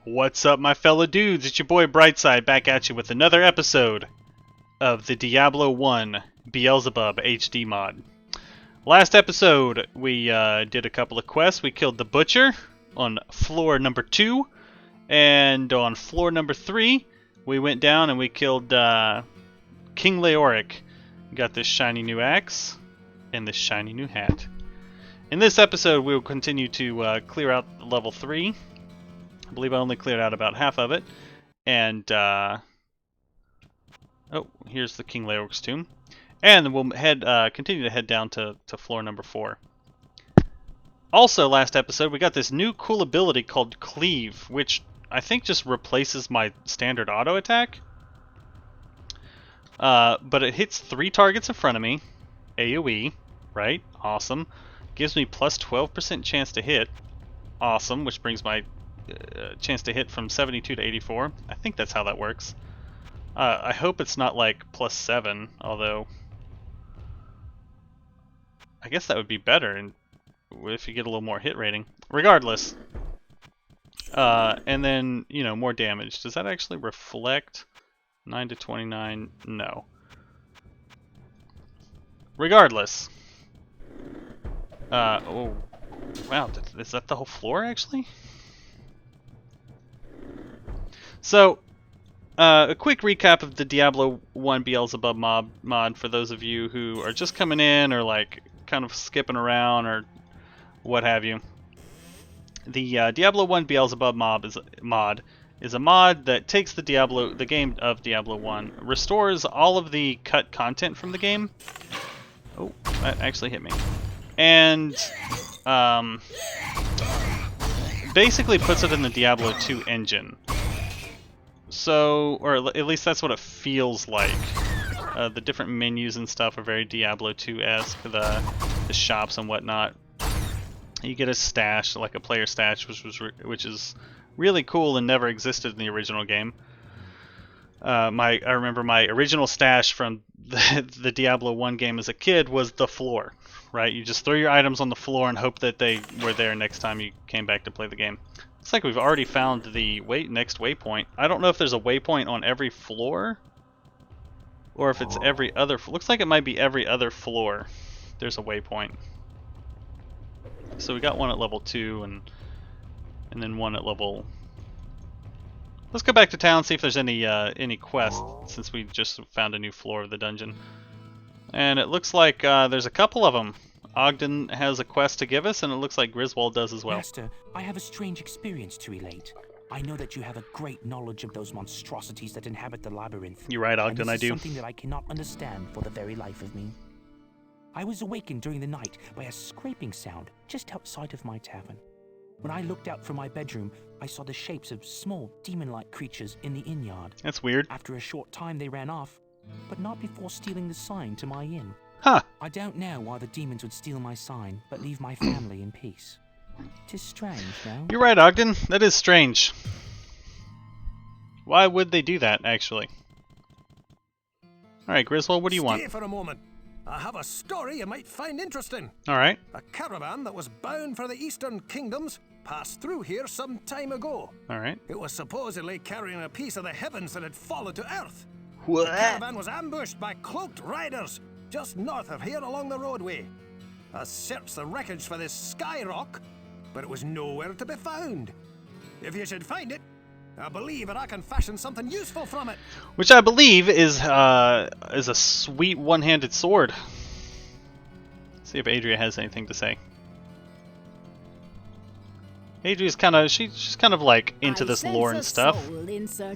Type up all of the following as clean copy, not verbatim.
What's up, my fellow dudes? It's your boy Brightside back at you with another episode of the Diablo 1 Belzebub HD mod. Last episode, we did a couple of quests. We killed the Butcher on floor number 2, and on floor number 3, we went down and we killed King Leoric. We got this shiny new axe and this shiny new hat. In this episode, we will continue to clear out level 3. I believe I only cleared out about half of it. And, oh, here's the King Leoric's tomb. And we'll continue to head down to floor number 4. Also, last episode, we got this new cool ability called Cleave, which I think just replaces my standard auto attack. But it hits 3 targets in front of me. AoE, right? Awesome. Gives me plus 12% chance to hit. Awesome, which brings my chance to hit from 72 to 84. I think that's how that works. I hope it's not like plus 7, although I guess that would be better and if you get a little more hit rating. Regardless. And then, you know, more damage. Does that actually reflect 9 to 29? No. Regardless. Oh, wow, is that the whole floor actually? So, a quick recap of the Diablo 1 Belzebub mod for those of you who are just coming in or like kind of skipping around or what have you. The Diablo 1 Belzebub mod is a mod that takes the game of Diablo 1, restores all of the cut content from the game. Oh, that actually hit me. And basically puts it in the Diablo 2 engine. So, or at least that's what it feels like. The different menus and stuff are very Diablo 2-esque, the shops and whatnot. You get a stash, like a player stash, which is really cool and never existed in the original game. I remember my original stash from the Diablo 1 game as a kid was the floor, right? You just throw your items on the floor and hope that they were there next time you came back to play the game. Looks like we've already found the next waypoint. I don't know if there's a waypoint on every floor or if it's every other. Looks like it might be every other floor. There's a waypoint. So we got one at level 2 and then one at level. Let's go back to town, see if there's any quests since we just found a new floor of the dungeon. And it looks like there's a couple of them. Ogden has a quest to give us, and it looks like Griswold does as well. Master, I have a strange experience to relate. I know that you have a great knowledge of those monstrosities that inhabit the labyrinth. You're right, Ogden, I do. Something that I cannot understand for the very life of me. I was awakened during the night by a scraping sound just outside of my tavern. When I looked out from my bedroom, I saw the shapes of small, demon-like creatures in the inn yard. That's weird. After a short time, they ran off, but not before stealing the sign to my inn. Huh. I don't know why the demons would steal my sign, but leave my family in peace. 'Tis strange, no? You're right, Ogden. That is strange. Why would they do that, actually? Alright, Griswold, what do you want? Stay for a moment. I have a story you might find interesting. Alright. A caravan that was bound for the Eastern Kingdoms passed through here some time ago. Alright. It was supposedly carrying a piece of the heavens that had fallen to earth. What? The caravan was ambushed by cloaked riders just north of here along the roadway. I searched the wreckage for this sky rock, but it was nowhere to be found. If you should find it, I believe that I can fashion something useful from it. Which I believe is a sweet one-handed sword. Let's see if Adria has anything to say. Adria's she's kind of like into this lore and stuff,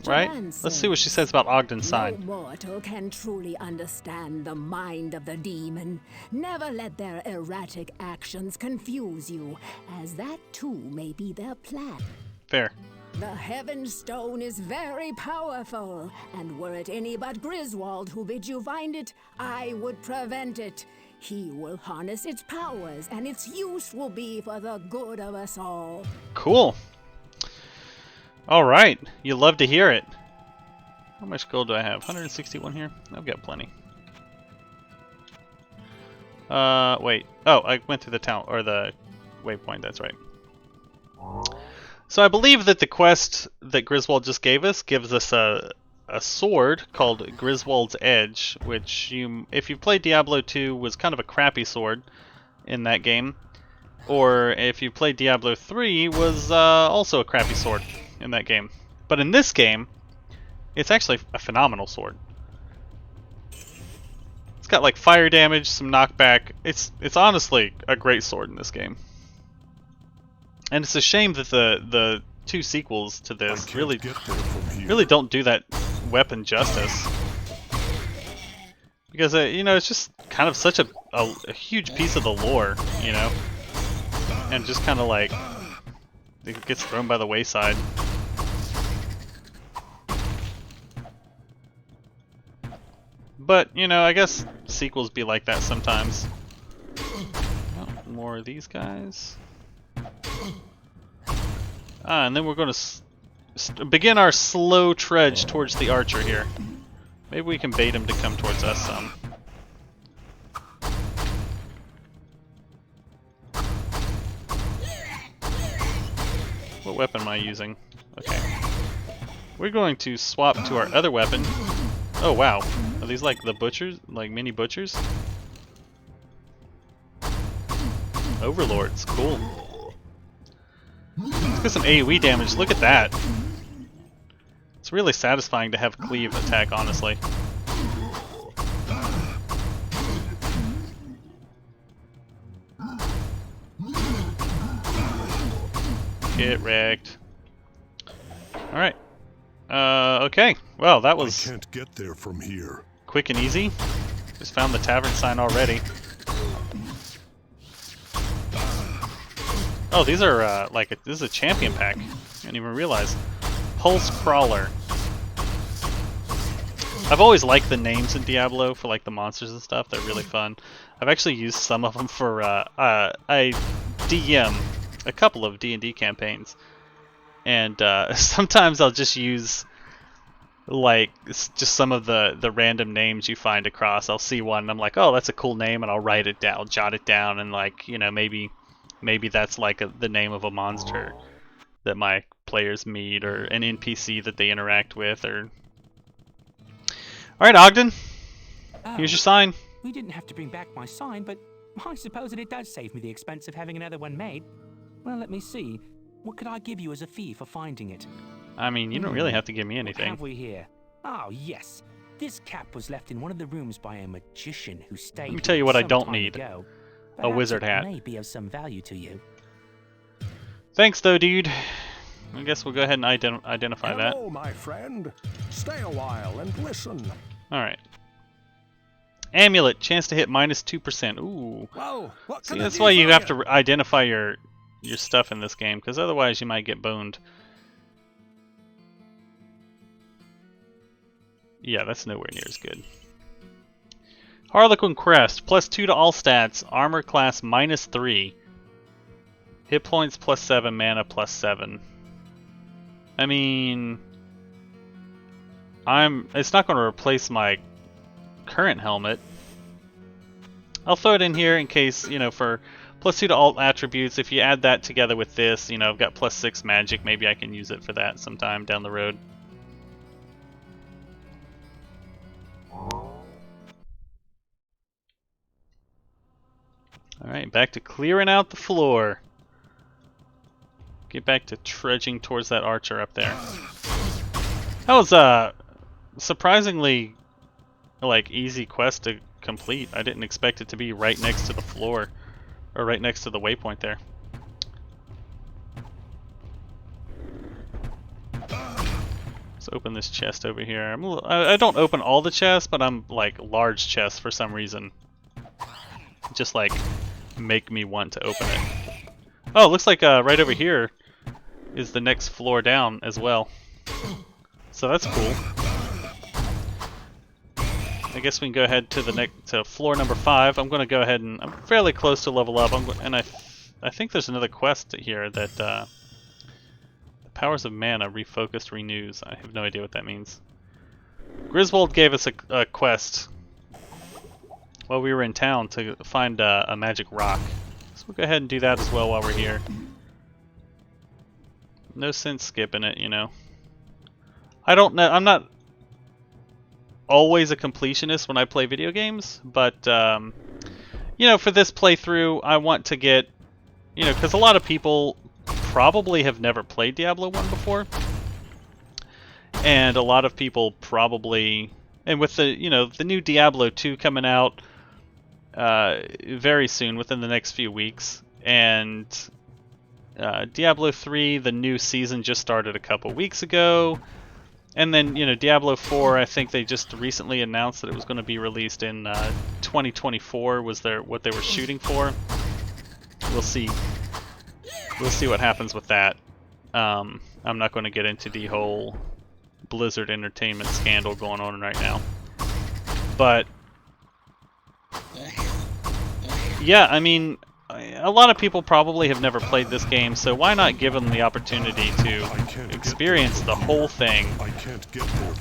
right? Let's see what she says about Ogden's sign. No mortal can truly understand the mind of the demon. Never let their erratic actions confuse you, as that too may be their plan. Fair. The Heaven Stone is very powerful, and were it any but Griswold who bid you find it, I would prevent it. He will harness its powers, and its use will be for the good of us all. Cool. Alright, you love to hear it. How much gold do I have? 161 here? I've got plenty. Wait. Oh, I went through the town, or the waypoint, that's right. So I believe that the quest that Griswold just gave us gives us a sword called Griswold's Edge, which if you've played Diablo 2 was kind of a crappy sword in that game. Or if you played Diablo 3 was also a crappy sword in that game. But in this game, it's actually a phenomenal sword. It's got like fire damage, some knockback. It's honestly a great sword in this game. And it's a shame that the two sequels to this really don't do that weapon justice. Because you know, it's just kind of such a huge piece of the lore, you know, and just kind of like it gets thrown by the wayside. But you know, I guess sequels be like that sometimes. Oh, more of these guys. And then we're going to begin our slow trudge towards the archer here. Maybe we can bait him to come towards us some. What weapon am I using? Okay. We're going to swap to our other weapon. Oh wow. Are these like the butchers? Like mini butchers? Overlords. Cool. Let's get some AoE damage. Look at that. It's really satisfying to have cleave attack, honestly. Get wrecked. Alright. Okay. Well, that was I can't get there from here. Quick and easy. Just found the tavern sign already. Oh, these are this is a champion pack. I didn't even realize. Pulse Crawler. I've always liked the names in Diablo for like the monsters and stuff. They're really fun. I've actually used some of them for I DM a couple of D&D campaigns, and sometimes I'll just use like just some of the random names you find across. I'll see one and I'm like, oh, that's a cool name, and I'll write it down, jot it down, and like, you know, maybe that's like the name of a monster that my players meet, or an NPC that they interact with, or... Alright, Ogden. Here's your sign. We didn't have to bring back my sign, but I suppose that it does save me the expense of having another one made. Well, let me see. What could I give you as a fee for finding it? I mean, you don't really have to give me What anything. have we here? Oh, yes. This cap was left in one of the rooms by a magician who stayed Let me tell you here what I some don't time need. ago. A Perhaps wizard it hat. may be of some value to you. Thanks, though, dude. I guess we'll go ahead and identify that. Hello, my friend. Stay a while and listen. Alright. Amulet, chance to hit -2%. Ooh. Well, what See, can I that's do why you for have to identify your stuff in this game, because otherwise you might get boned. Yeah, that's nowhere near as good. Harlequin Crest, +2 to all stats, armor class -3. Hit points +7, mana +7. I mean, it's not going to replace my current helmet. I'll throw it in here in case, you know, for +2 to all attributes. If you add that together with this, you know, I've got +6 magic. Maybe I can use it for that sometime down the road. Alright, back to clearing out the floor. Get back to trudging towards that archer up there. That was surprisingly like easy quest to complete. I didn't expect it to be right next to the floor, or right next to the waypoint there. Let's open this chest over here. I don't open all the chests, but I'm like large chests for some reason. Just like make me want to open it. Oh, it looks like right over here is the next floor down as well. So that's cool. I guess we can go ahead to to floor number 5. I'm going to go ahead and I'm fairly close to level up. I think there's another quest here that the powers of mana refocused renews. I have no idea what that means. Griswold gave us a quest while we were in town to find a magic rock. So we'll go ahead and do that as well while we're here. No sense skipping it, you know. I don't know. I'm not always a completionist when I play video games, but you know, for this playthrough, I want to get, you know, because a lot of people probably have never played Diablo 1 before, and a lot of people probably, and with the, you know, the new Diablo 2 coming out very soon, within the next few weeks, and Diablo 3, the new season just started a couple weeks ago. And then, you know, Diablo 4, I think they just recently announced that it was going to be released in 2024 was what they were shooting for. We'll see. We'll see what happens with that. I'm not going to get into the whole Blizzard Entertainment scandal going on right now. But yeah, I mean, a lot of people probably have never played this game, so why not give them the opportunity to experience the whole thing?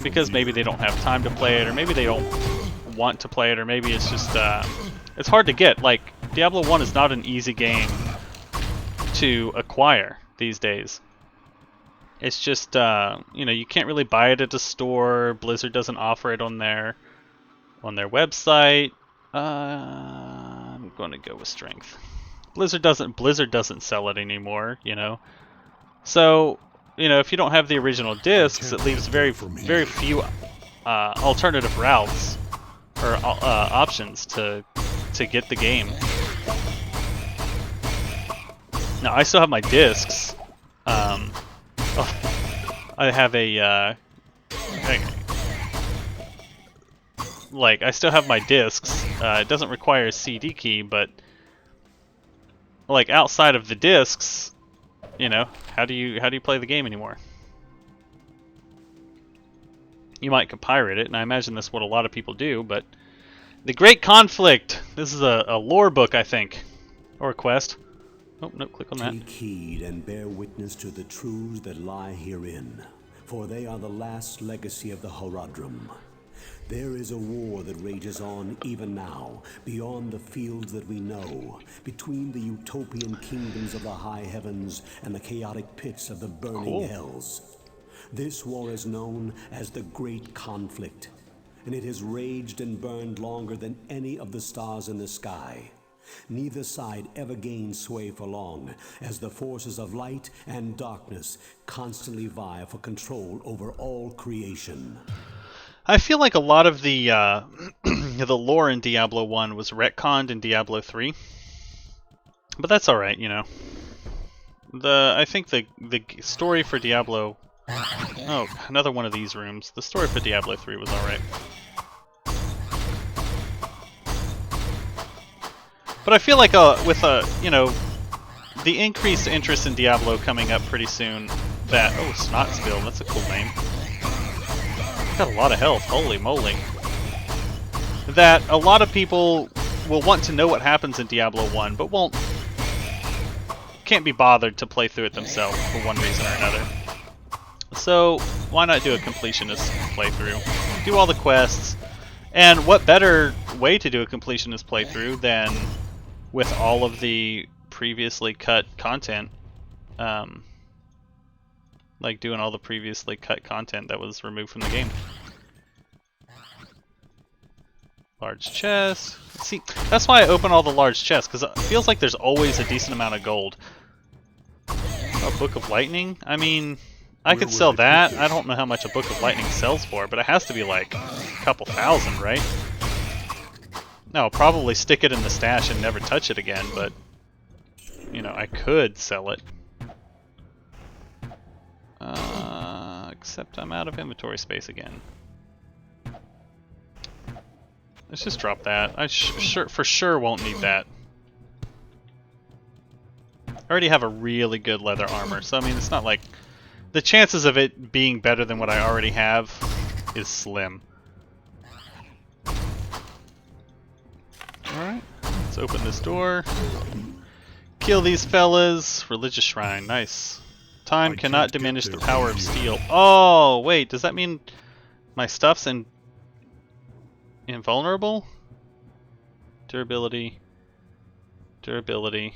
Because maybe they don't have time to play it, or maybe they don't want to play it, or maybe it's just it's hard to get. Like, Diablo 1 is not an easy game to acquire these days. It's just you know, you can't really buy it at a store. Blizzard doesn't offer it on their website. I'm going to go with strength. Blizzard doesn't sell it anymore, you know. So, you know, if you don't have the original discs, it leaves very few alternative routes or options to get the game. Now, I still have my discs. I have I still have my discs. It doesn't require a CD key, but like outside of the discs, you know, how do you play the game anymore? You might pirate it, and I imagine that's what a lot of people do, but The Great Conflict. This is a lore book, I think, or a quest. Oh, no, click on that. Take heed and bear witness to the truths that lie herein, for they are the last legacy of the Horadrim. There is a war that rages on even now, beyond the fields that we know, between the utopian kingdoms of the high heavens and the chaotic pits of the burning hells. This war is known as the Great Conflict, and it has raged and burned longer than any of the stars in the sky. Neither side ever gained sway for long, as the forces of light and darkness constantly vie for control over all creation. I feel like a lot of the the lore in Diablo 1 was retconned in Diablo 3, but that's all right, you know. I think the story for Diablo, oh, another one of these rooms. The story for Diablo 3 was all right, but I feel like with you know, the increased interest in Diablo coming up pretty soon. That Snotspill, that's a cool name. Got a lot of health, holy moly. That a lot of people will want to know what happens in Diablo 1, but can't be bothered to play through it themselves for one reason or another. So why not do a completionist playthrough? Do all the quests, and what better way to do a completionist playthrough than with all of the previously cut content, like doing all the previously cut content that was removed from the game. Large chest. See, that's why I open all the large chests, because it feels like there's always a decent amount of gold. A Book of Lightning? I mean, I could sell that. I don't know how much a Book of Lightning sells for, but it has to be like a couple thousand, right? No, I'll probably stick it in the stash and never touch it again, but, you know, I could sell it. Except I'm out of inventory space again. Let's just drop that. I for sure won't need that. I already have a really good leather armor, so I mean, it's not like... The chances of it being better than what I already have is slim. Alright, let's open this door. Kill these fellas. Religious shrine, nice. Time cannot diminish the power of steel. Oh, wait, does that mean my stuff's invulnerable? Durability. Durability.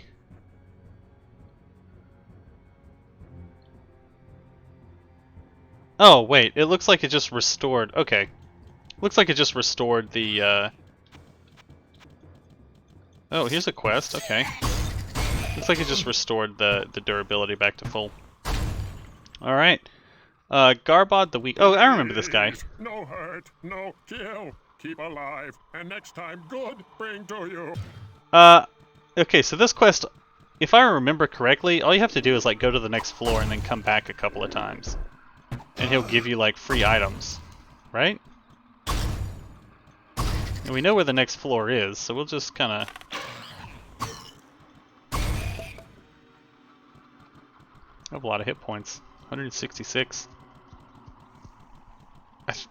Oh, wait. It looks like it just restored. Okay. Looks like it just restored the, Oh, here's a quest. Okay. Looks like it just restored the durability back to full. Alright. Garbod the Weak. Oh, I remember this guy. No hurt, no kill. Keep alive, and next time good bring to you. Okay, so this quest, if I remember correctly, all you have to do is like go to the next floor and then come back a couple of times. And he'll give you like free items, right? And we know where the next floor is, so we'll just kind of... I have a lot of hit points. 166.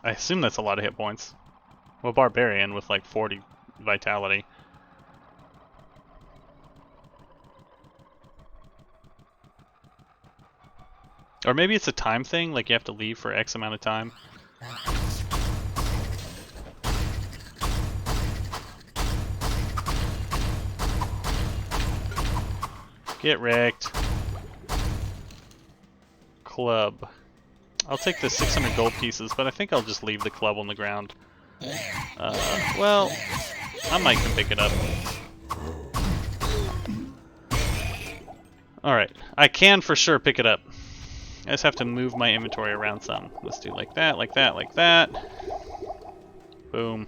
I assume that's a lot of hit points. Well, Barbarian with like 40 vitality. Or maybe it's a time thing, like you have to leave for X amount of time. Get wrecked. Club. I'll take the 600 gold pieces, but I think I'll just leave the club on the ground. Well, I might can pick it up. Alright, I can for sure pick it up. I just have to move my inventory around some. Let's do like that, like that, like that. Boom.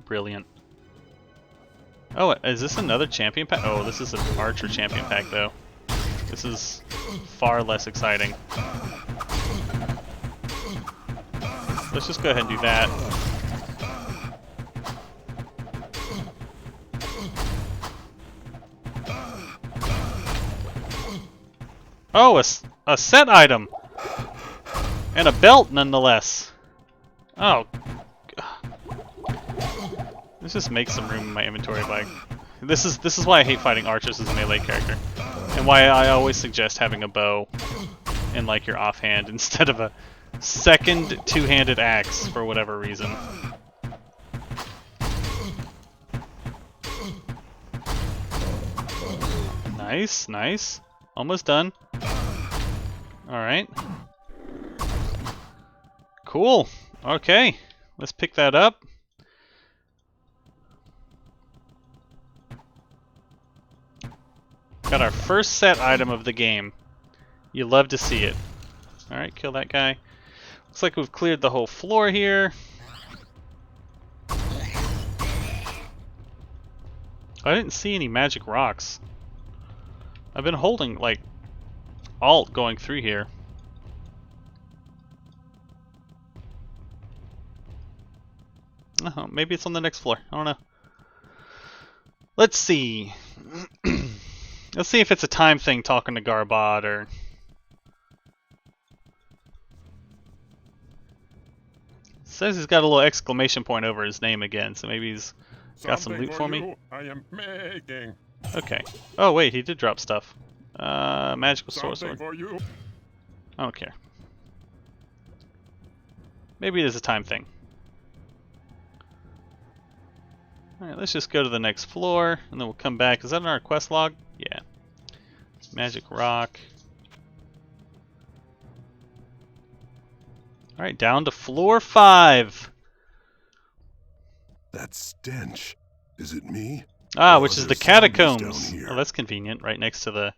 Brilliant. Oh, is this another champion pack? Oh, this is an archer champion pack, though. This is far less exciting. Let's just go ahead and do that. Oh, a set item! And a belt, nonetheless. Oh. Let's just make some room in my inventory. This is why I hate fighting archers as a melee character. And why I always suggest having a bow in like your offhand instead of a second two-handed axe for whatever reason. Nice, nice. Almost done. Alright. Cool. Okay. Let's pick that up. Got our first set item of the game. You love to see it. Alright, kill that guy. Looks like we've cleared the whole floor here. I didn't see any magic rocks. I've been holding, like, Alt going through here. Oh, maybe it's on the next floor. I don't know. Let's see. Let's see if it's a time thing talking to Garbod or... It says he's got a little exclamation point over his name again, so maybe he's got some loot for me. I am making. Okay. Oh wait, he did drop stuff. Magical sword. For you. I don't care. Maybe it is a time thing. Alright, let's just go to the next floor, and then we'll come back. Is that in our quest log? Yeah. Magic rock. Alright, down to floor 5. That stench. Is it me? Ah, Or which are is the there zombies Catacombs. down here? Oh, that's convenient, right next to the...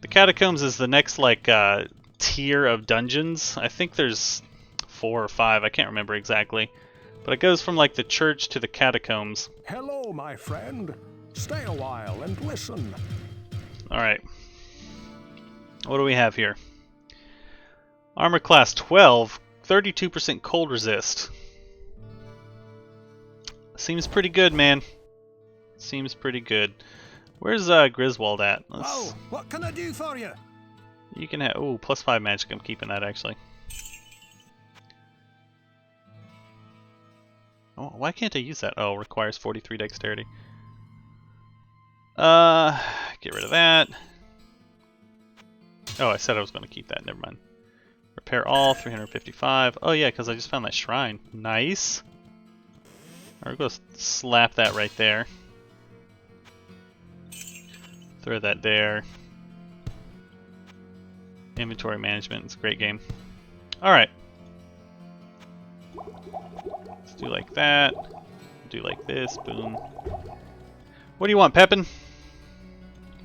The Catacombs is the next, like, tier of dungeons. I think there's 4 or 5, I can't remember exactly. But it goes from, like, the church to the Catacombs. Hello, my friend. Stay a while and listen. Alright. What do we have here? Armor class 12, 32% cold resist. Seems pretty good, man. Seems pretty good. Where's Griswold at? Oh, what can I do for you? You can have... Ooh, +5 magic. I'm keeping that, actually. Oh, why can't I use that? Oh, requires 43 dexterity. Get rid of that. Oh, I said I was going to keep that. Never mind. Repair all, 355. Oh, yeah, because I just found that shrine. Nice. Alright, we'll go slap that right there. Throw that there. Inventory management. It's a great game. Alright. Let's do like that. Do like this. Boom. What do you want, Pepin?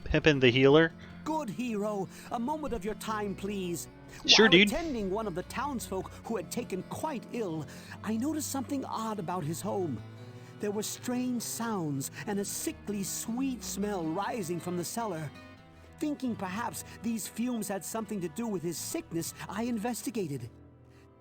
Pepin the healer? Good hero, a moment of your time, please. Sure, While dude. attending one of the townsfolk who had taken quite ill, I noticed something odd about his home. There were strange sounds and a sickly sweet smell rising from the cellar. Thinking perhaps these fumes had something to do with his sickness, I investigated.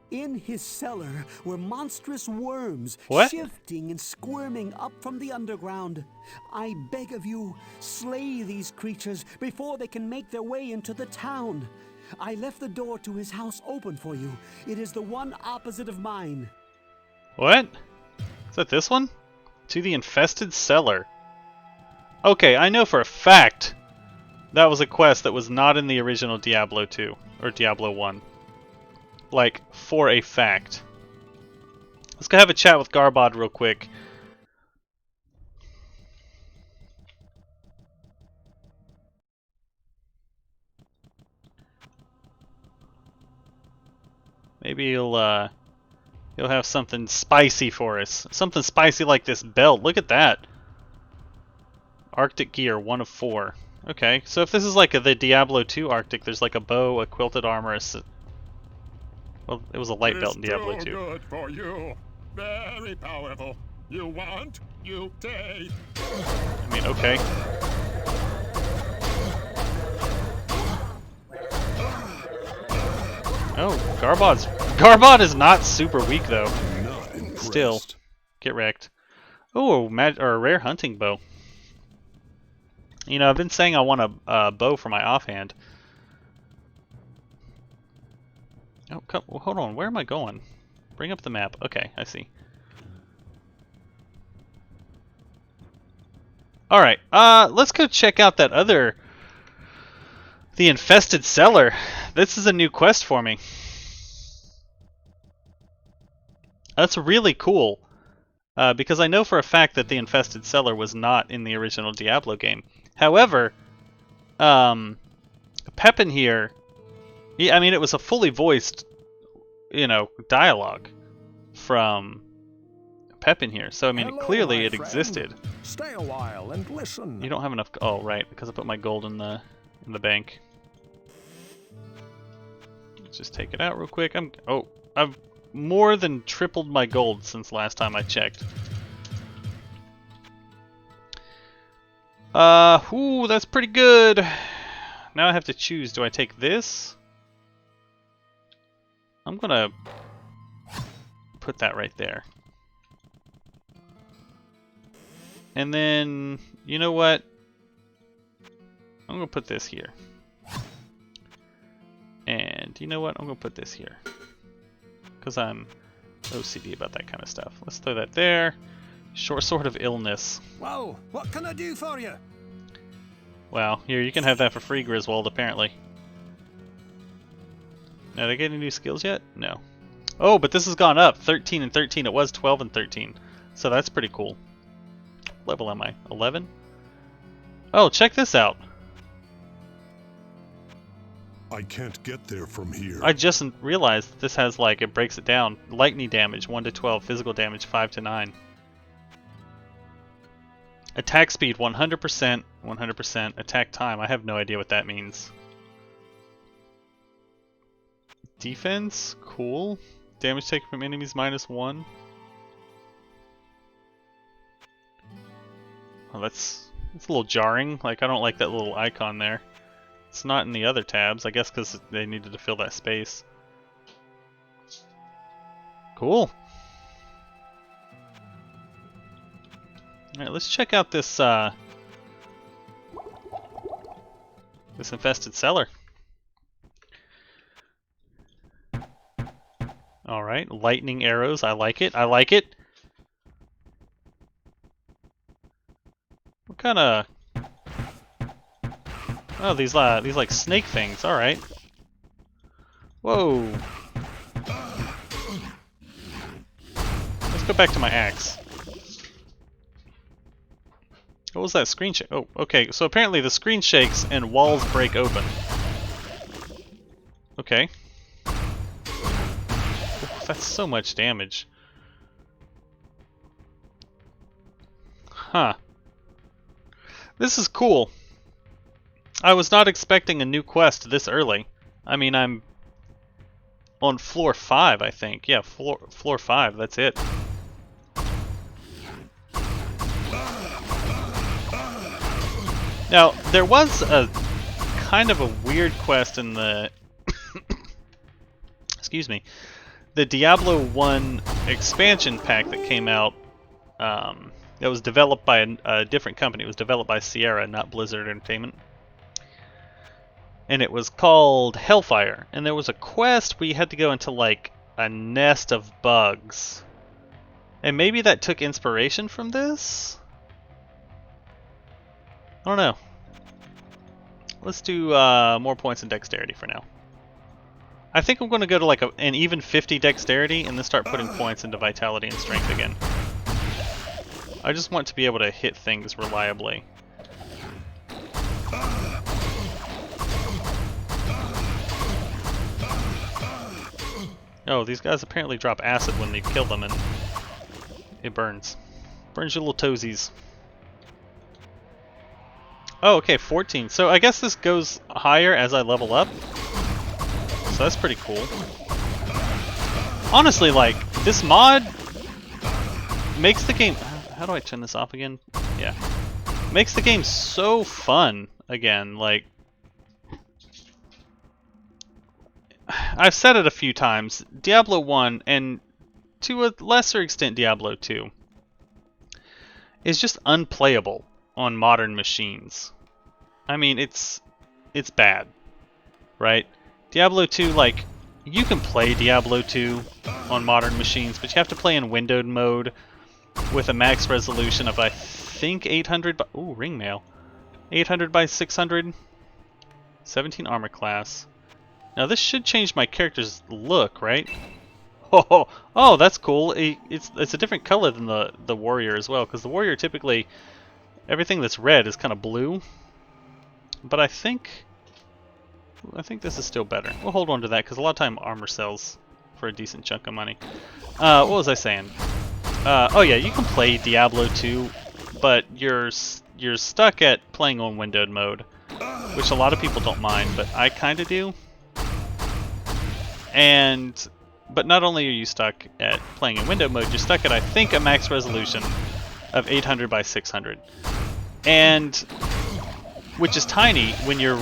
In his cellar were monstrous worms, What? shifting and squirming up from the underground. I beg of you, slay these creatures before they can make their way into the town. I left the door to his house open for you. It is the one opposite of mine. What? Is that this one? To the infested cellar. Okay, I know for a fact that was a quest that was not in the original Diablo 2 or Diablo 1. Like, for a fact. Let's go have a chat with Garbod real quick. Maybe he'll have something spicy for us. Something spicy like this belt. Look at that. Arctic gear, 1 of 4. Okay, so if this is like the Diablo 2 Arctic, there's like a bow, a quilted armor, well, it was a light belt in Diablo 2. Too good for you. Very powerful. You want, you take. I mean, okay. Oh, Garbod is not super weak though. Not impressed. Still, get wrecked. Oh, or a rare hunting bow. You know, I've been saying I want a bow for my offhand. Oh, hold on. Where am I going? Bring up the map. Okay, I see. All right. Let's go check out that other, the infested cellar. This is a new quest for me. That's really cool. Because I know for a fact that the infested cellar was not in the original Diablo game. However, Pepin here, yeah, I mean, it was a fully voiced, you know, dialogue from Pepin here. So I mean, Hello, clearly my it friend. existed. Stay a while and listen. You don't have enough. Oh, right, because I put my gold in the bank. Let's just take it out real quick. I've more than tripled my gold since last time I checked. Ooh, that's pretty good. Now I have to choose. Do I take this? I'm gonna put that right there. And then, you know what? I'm gonna put this here. And you know what? I'm gonna put this here. Because I'm OCD about that kind of stuff. Let's throw that there. Short sword of illness. Well, what can I do for you? Wow, here, you can have that for free, Griswold, apparently. Now, are they getting new skills yet? No. Oh, but this has gone up. 13 and 13. It was 12 and 13. So that's pretty cool. What level am I? 11? Oh, check this out. I can't get there from here. I just realized that this has, like, it breaks it down. Lightning damage, 1 to 12. Physical damage, 5 to 9. Attack speed, 100%. 100%. Attack time, I have no idea what that means. Defense, cool. Damage taken from enemies, -1. Oh, that's a little jarring. Like, I don't like that little icon there. It's not in the other tabs, I guess because they needed to fill that space. Cool. Alright, let's check out this this infested cellar. Alright, lightning arrows, I like it, I like it. What kind of... Oh, these like snake things, alright. Whoa. Let's go back to my axe. What was that screen shake? Oh, okay, so apparently the screen shakes and walls break open. Okay. That's so much damage. Huh. This is cool. I was not expecting a new quest this early. I mean, I'm on floor 5, I think. Yeah, floor 5, that's it. Now, there was a kind of a weird quest in the excuse me, the Diablo 1 expansion pack that came out. That was developed by a different company. It was developed by Sierra, not Blizzard Entertainment. And it was called Hellfire. And there was a quest where you had to go into like a nest of bugs. And maybe that took inspiration from this? I don't know. Let's do more points in dexterity for now. I think I'm going to go to like an even 50 dexterity and then start putting points into vitality and strength again. I just want to be able to hit things reliably. Oh, these guys apparently drop acid when you kill them and it burns. Burns your little toesies. Oh, okay, 14. So I guess this goes higher as I level up. So that's pretty cool. Honestly, like, this mod makes the game... How do I turn this off again? Yeah. Makes the game so fun again. Like, I've said it a few times. Diablo 1, and to a lesser extent Diablo 2, is just unplayable on modern machines. I mean, it's bad, right? Diablo 2, like, you can play Diablo 2 on modern machines, but you have to play in windowed mode with a max resolution of, I think, 800 by... Ooh, ring mail. 800 by 600. 17 armor class. Now, this should change my character's look, right? Oh, that's cool. It's a different color than the warrior as well, because the warrior typically... Everything that's red is kind of blue. But I think this is still better. We'll hold on to that, because a lot of time armor sells for a decent chunk of money. What was I saying? Oh yeah, you can play Diablo 2, but you're stuck at playing on windowed mode, which a lot of people don't mind, but I kind of do. But not only are you stuck at playing in windowed mode, you're stuck at, I think, a max resolution of 800 by 600, and which is tiny when you're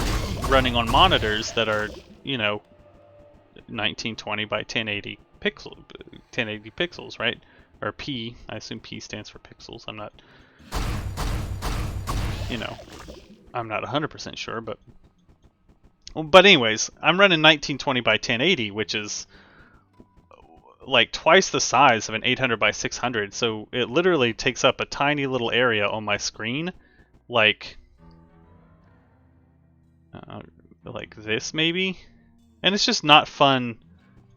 running on monitors that are, you know, 1920 by 1080 pixels, right? Or P. I assume P stands for pixels. I'm not, you know, I'm not 100% sure, but anyways, I'm running 1920 by 1080, which is like twice the size of an 800 by 600. So it literally takes up a tiny little area on my screen, like this maybe, and it's just not fun.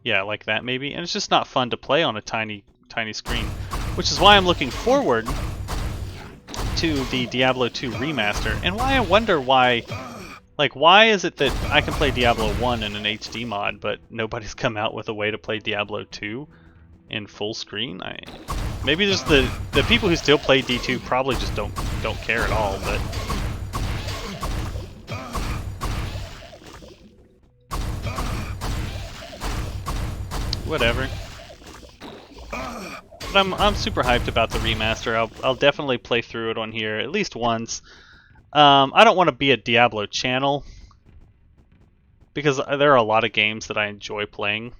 Yeah, like that maybe, and it's just not fun to play on a tiny screen, which is why I'm looking forward to the Diablo 2 remaster, and why I wonder why, like, why is it that I can play Diablo 1 in an HD mod, but nobody's come out with a way to play Diablo 2 in full screen? Maybe just the people who still play D2 probably just don't care at all, but whatever. But I'm super hyped about the remaster. I'll definitely play through it on here at least once. I don't want to be a Diablo channel, because there are a lot of games that I enjoy playing,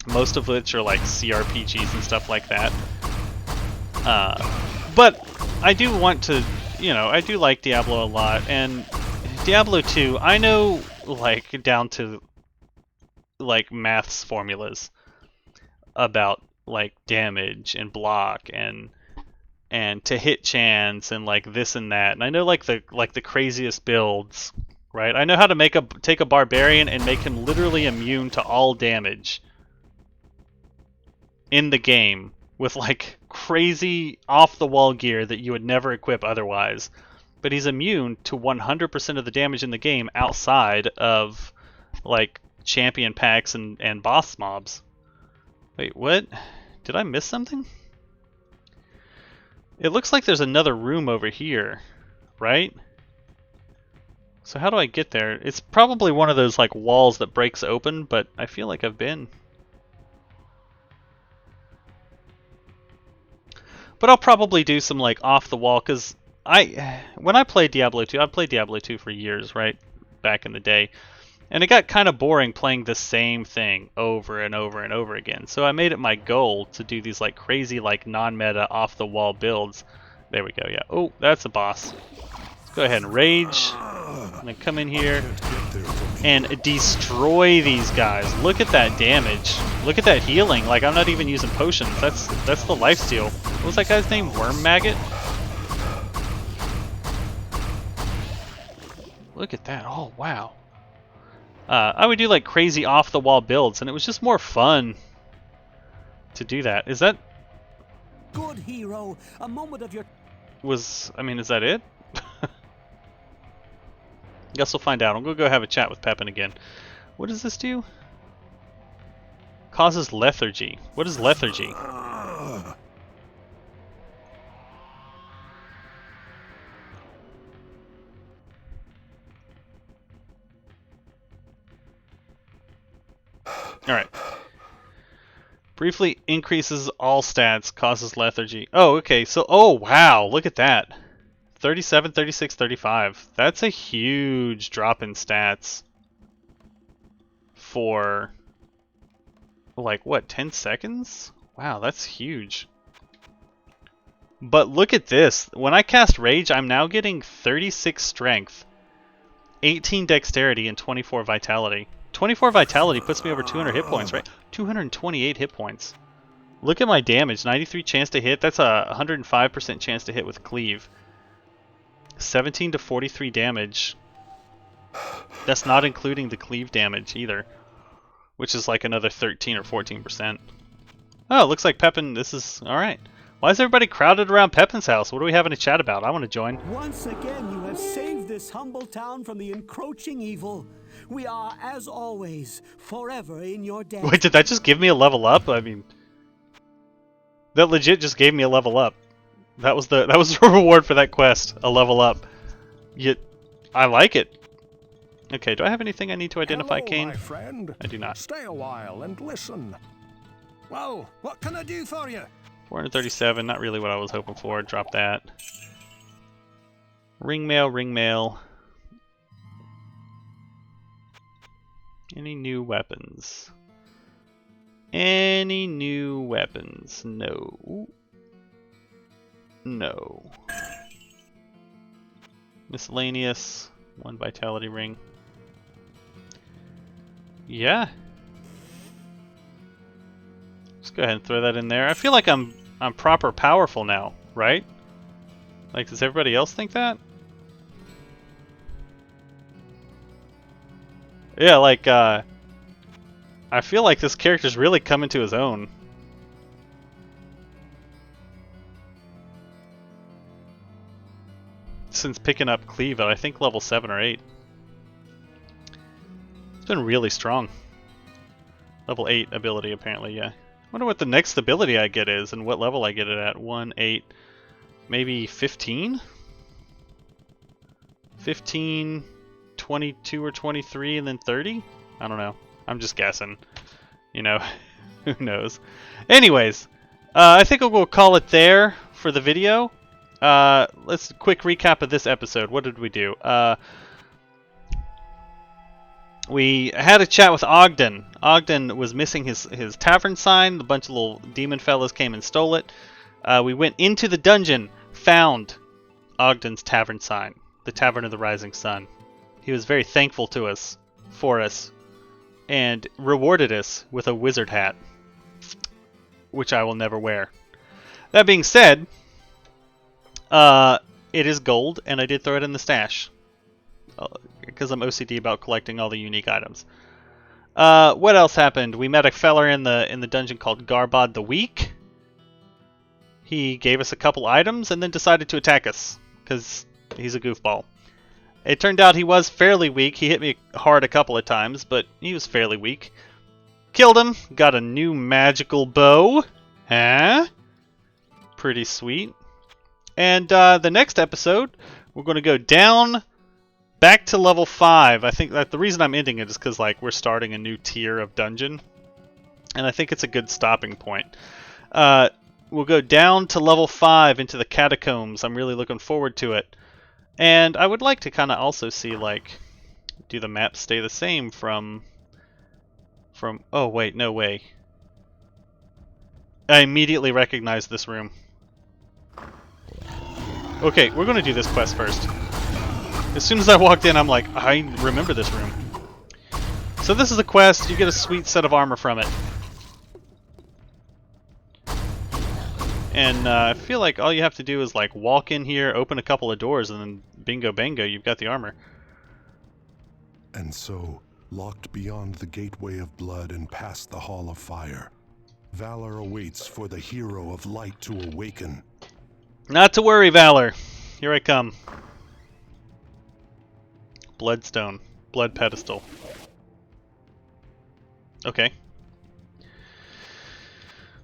most of which are like CRPGs and stuff like that. But I do want to, you know, I do like Diablo a lot, and Diablo 2, I know, like, down to like maths formulas about like damage and block and to hit chance and like this and that, and I know like the craziest builds, right? I know how to take a barbarian and make him literally immune to all damage in the game with like crazy off the wall gear that you would never equip otherwise, but he's immune to 100% of the damage in the game outside of like champion packs and boss mobs. Wait, what? Did I miss something? It looks like there's another room over here, right? So how do I get there? It's probably one of those like walls that breaks open, but I feel like I've been. But I'll probably do some like off the wall, because when I played Diablo 2, I played Diablo 2 for years, right? Back in the day. And it got kind of boring playing the same thing over and over and over again. So I made it my goal to do these like crazy like non-meta off the wall builds. There we go, yeah. Oh, that's a boss. Let's go ahead and rage. I'm gonna come in here and destroy these guys. Look at that damage. Look at that healing. Like, I'm not even using potions. That's the lifesteal. What was that guy's name? Worm Maggot? Look at that. Oh, wow. I would do like crazy off-the-wall builds, and it was just more fun to do that. Is that... Good hero, a moment of your... I mean, is that it? Guess we'll find out. I'm going to go have a chat with Pepin again. What does this do? Causes lethargy. What is lethargy? Alright. Briefly increases all stats, causes lethargy. Oh, okay. So, oh, wow. Look at that. 37, 36, 35. That's a huge drop in stats for, like, what, 10 seconds? Wow, that's huge. But look at this. When I cast Rage, I'm now getting 36 strength, 18 dexterity, and 24 vitality. 24 vitality puts me over 200 hit points, right? 228 hit points. Look at my damage. 93 chance to hit. That's a 105% chance to hit with Cleave. 17 to 43 damage. That's not including the Cleave damage either, which is like another 13 or 14%. Oh, looks like Pepin, this is... Alright. Why is everybody crowded around Pepin's house? What are we having a chat about? I want to join. Once again, you have saved this humble town from the encroaching evil. We are, as always, forever in your debt. Wait, did that just give me a level up? I mean... That legit just gave me a level up. That was the reward for that quest, a level up. Yet, I like it. Okay, do I have anything I need to identify, Hello, Kane? my friend. I do not. Stay a while and listen. Well, what can I do for you? 437, not really what I was hoping for. Drop that. Ring mail, ring mail. Any new weapons? Any new weapons? No. No. Miscellaneous. 1 vitality ring. Yeah. Just go ahead and throw that in there. I feel like I'm proper powerful now, right? Like, does everybody else think that? Yeah, like, I feel like this character's really coming to his own. Since picking up Cleave at, I think, level 7 or 8. It's been really strong. Level 8 ability, apparently, yeah. Wonder what the next ability I get is and what level I get it at. 1, 8, maybe 15? 15, 22 or 23, and then 30? I don't know. I'm just guessing. You know, who knows. Anyways, I think we'll call it there for the video. Let's quick recap of this episode. What did we do? We had a chat with Ogden. Ogden was missing his tavern sign. A bunch of little demon fellas came and stole it. We went into the dungeon, found Ogden's tavern sign, the Tavern of the Rising Sun. He was very thankful to us, for us, and rewarded us with a wizard hat, which I will never wear. That being said, it is gold, and I did throw it in the stash. Because I'm OCD about collecting all the unique items. What else happened? We met a feller in the dungeon called Garbod the Weak. He gave us a couple items and then decided to attack us because he's a goofball. It turned out he was fairly weak. He hit me hard a couple of times, but he was fairly weak. Killed him. Got a new magical bow. Huh? Pretty sweet. And the next episode, we're going to go down back to level 5. I think that the reason I'm ending it is because like we're starting a new tier of dungeon. And I think it's a good stopping point. We'll go down to level 5 into the Catacombs. I'm really looking forward to it. And I would like to kind of also see, like, do the maps stay the same from... Oh, wait, no way. I immediately recognize this room. Okay, we're going to do this quest first. As soon as I walked in, I'm like, I remember this room. So this is a quest. You get a sweet set of armor from it. And I feel like all you have to do is like walk in here, open a couple of doors, and then bingo bango, you've got the armor. And so, locked beyond the gateway of blood and past the hall of fire, Valor awaits for the hero of light to awaken. Not to worry, Valor. Here I come. Bloodstone. Blood Pedestal. Okay.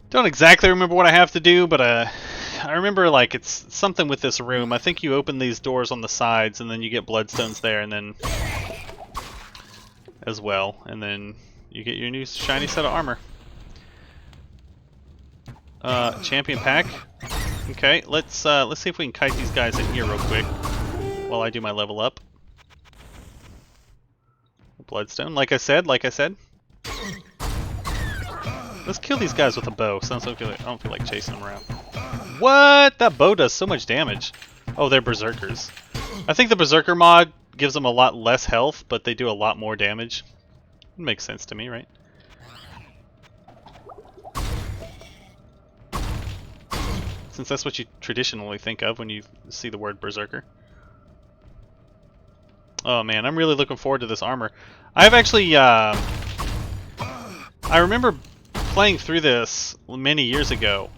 Don't exactly remember what I have to do, but I remember like it's something with this room. I think you open these doors on the sides and then you get bloodstones there and then as well, and then you get your new shiny set of armor. Champion pack. Okay, let's see if we can kite these guys in here real quick while I do my level up. Bloodstone, like I said. Let's kill these guys with a bow. I don't feel like chasing them around. What? That bow does so much damage. Oh, they're berserkers. I think the berserker mod gives them a lot less health, but they do a lot more damage. It makes sense to me, right? Since that's what you traditionally think of when you see the word berserker. Oh man, I'm really looking forward to this armor. I've actually, I remember playing through this many years ago,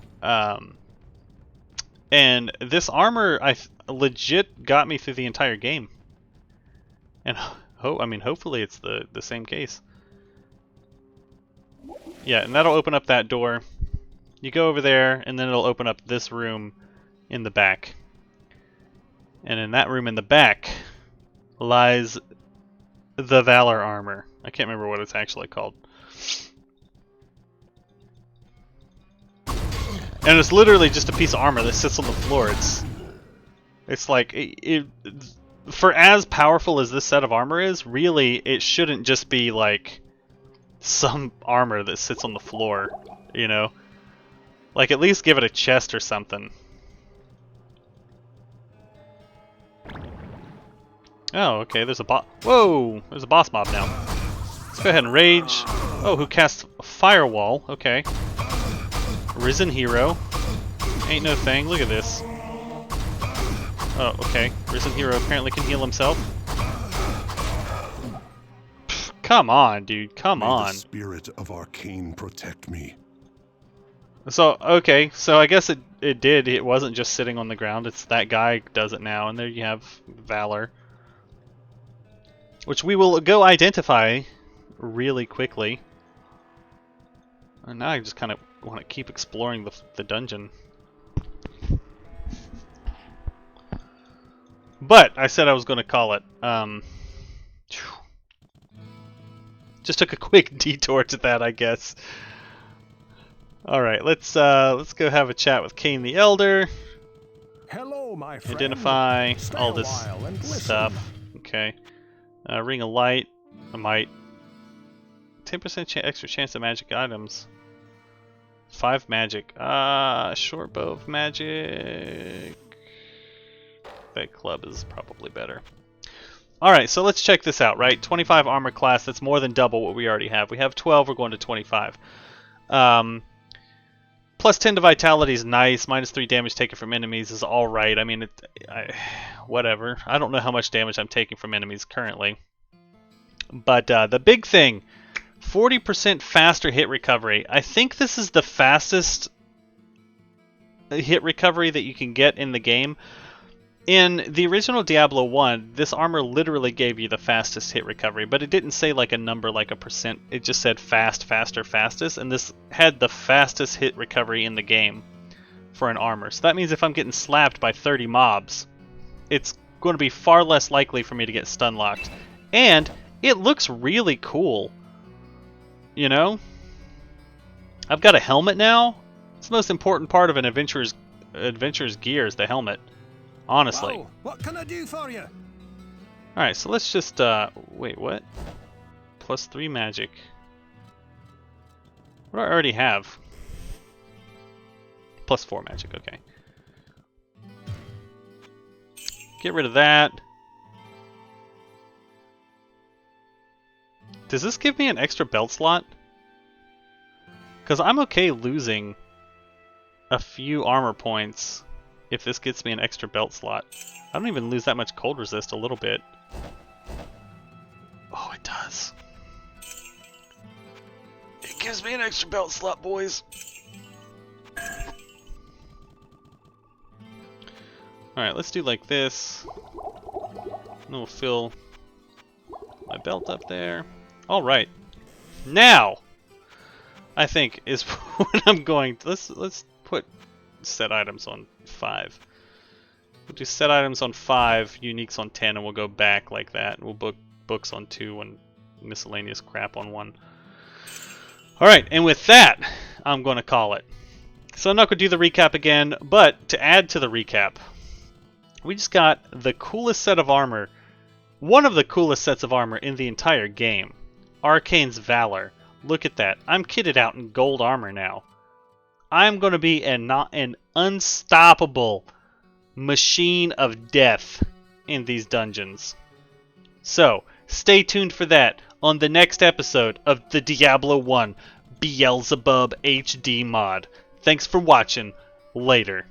and this armor legit got me through the entire game. And I mean, hopefully it's the same case. Yeah, and that'll open up that door. You go over there, and then it'll open up this room in the back. And in that room in the back lies the Valor Armor. I can't remember what it's actually called. And it's literally just a piece of armor that sits on the floor. It's like, for as powerful as this set of armor is, really, it shouldn't just be like some armor that sits on the floor, you know? Like, at least give it a chest or something. Oh, okay, there's a boss. Whoa! There's a boss mob now. Let's go ahead and rage. Oh, who casts Firewall? Okay. Risen Hero. Ain't no thing. Look at this. Oh, okay. Risen Hero apparently can heal himself. Pfft, come on, dude. Come on. May the spirit of Arcane protect me. So, okay. So I guess it did. It wasn't just sitting on the ground. It's that guy does it now. And there you have Valor. Which we will go identify really quickly. And now I just kind of want to keep exploring the dungeon. But I said I was going to call it. Just took a quick detour to that, I guess. All right, let's go have a chat with Cain the Elder. Hello, my friend. Identify Stay all a this while and listen. stuff. Okay. Ring of Light. A Might. 10% extra chance of magic items. 5 magic. Short bow of magic. That club is probably better. Alright, so let's check this out, right? 25 armor class, that's more than double what we already have. We have 12, we're going to 25. Plus 10 to vitality is nice. Minus 3 damage taken from enemies is alright. I mean, whatever. I don't know how much damage I'm taking from enemies currently. But the big thing, 40% faster hit recovery. I think this is the fastest hit recovery that you can get in the game. In the original Diablo 1, this armor literally gave you the fastest hit recovery, but it didn't say like a number, like a percent. It just said fast, faster, fastest, and this had the fastest hit recovery in the game for an armor. So that means if I'm getting slapped by 30 mobs, it's going to be far less likely for me to get stun locked. And it looks really cool. You know? I've got a helmet now. It's the most important part of an adventurer's gear is the helmet. Honestly. Wow, what can I do for you? Alright, so let's just, wait, what? +3 magic. What do I already have? +4 magic, okay. Get rid of that. Does this give me an extra belt slot? Because I'm okay losing a few armor points if this gets me an extra belt slot. I don't even lose that much cold resist, a little bit. Oh, it does. It gives me an extra belt slot, boys. Alright, let's do like this. And we'll fill my belt up there. Alright. Now, I think is when I'm going to, let's put set items on 5. We'll do set items on 5, uniques on 10, and we'll go back like that. We'll book books on 2 and miscellaneous crap on 1. Alright, and with that, I'm going to call it. So I'm not going to do the recap again, but to add to the recap, we just got the coolest set of armor, one of the coolest sets of armor in the entire game. Arcane's Valor. Look at that. I'm kitted out in gold armor now. I'm going to be an unstoppable machine of death in these dungeons. So, stay tuned for that on the next episode of the Diablo 1 Belzebub HD mod. Thanks for watching. Later.